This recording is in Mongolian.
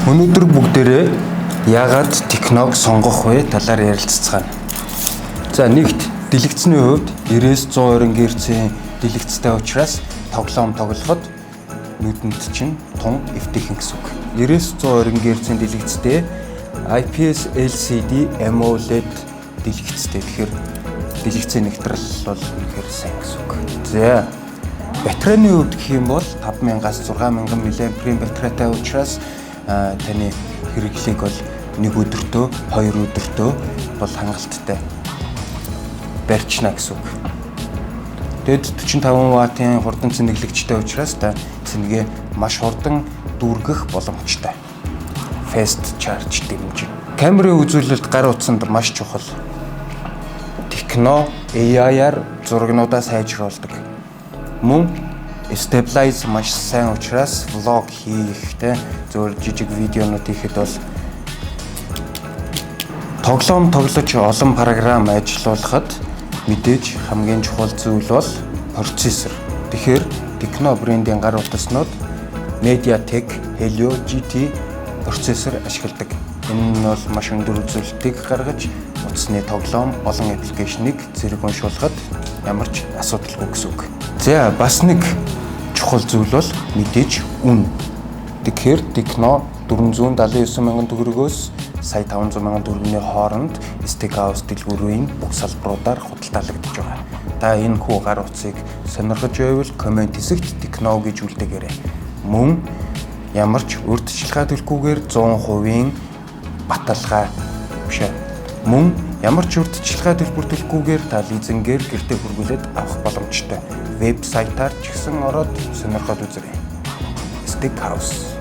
Өнөөдөр бүгдээрээ яагаад Tecno-г сонгох вэ талаар ярилццгаана. За нэгт дэлгэцний хувьд 90-120 Гц-ийн дэлгэцтэй учраас тоглоом тоглоход нүдэнд чинь тун эвтэйхэн гэсэн үг. 90-120 Гц-ийн дэлгэцтэй IPS LCD AMOLED дэлгэцтэй. Тэгэхээр дэлгэцийн нэгтрэл бол үнэхээр сайн гэсэн үг. За батарейны хувьд гэх юм бол 5000-аас 6000 мАh батарейтай учраас таны хэрэглээг бол нэг өдөртөө 2 өдөртөө бол хангалттай барьчна гэсэн үг. Тэгэд 45 ваттын хурдан цэнэглэгчтэй учраас та цэнэгээ маш хурдан дүүргэх боломжтой. Fast charge дэмжин. Камерын үзүүлэлт гар утсанд маш чухал. Tecno AI-аар зурагнуудаа сайжруулдаг. Мөн stabilize маш сайн учраас vlog хийхдээ зөв жижиг видеонууд хийхэд бол тоглоом тоглож олон програм ажиллуулахад мэдээж хамгийн чухал зүйл бол процессор. Тэгэхээр Tecno брендийн гар утаснууд MediaTek Helio GT процессор ашигладаг. Энэ нь бол маш өндөр үзүүлэлтийг гаргаж утасны тоглоом олон аппликейшнийг зэрэг уншуулахад ямар ч асуудалгүй гэсэн үг. За бас нэг чухал зүйл бол мэдээж үн. Тэгэхээр Tecno 479,000 төгрөгөөс сая 500,000 төгрөгийн хооронд Steakhouse дэлгүүрийн бүх салбаруудаар худалдаалагдаж байгаа. Та энэ хүү гар утсыг сонирхож байвал комент хэсэгт Tecno гэж үлдээгээрэй. Мөн ямар ч урьдчилгаа төлөхгүйгээр 100% баталгаа биш. Мөн ямар ч урьдчилгаа төлбөртөлгүйгээр та лизингээр гэртээ хүргүүлээд авах боломжтой. Вебсайтаар ч гэсэн ороод сонирхоод үзээрэй. Steakhouse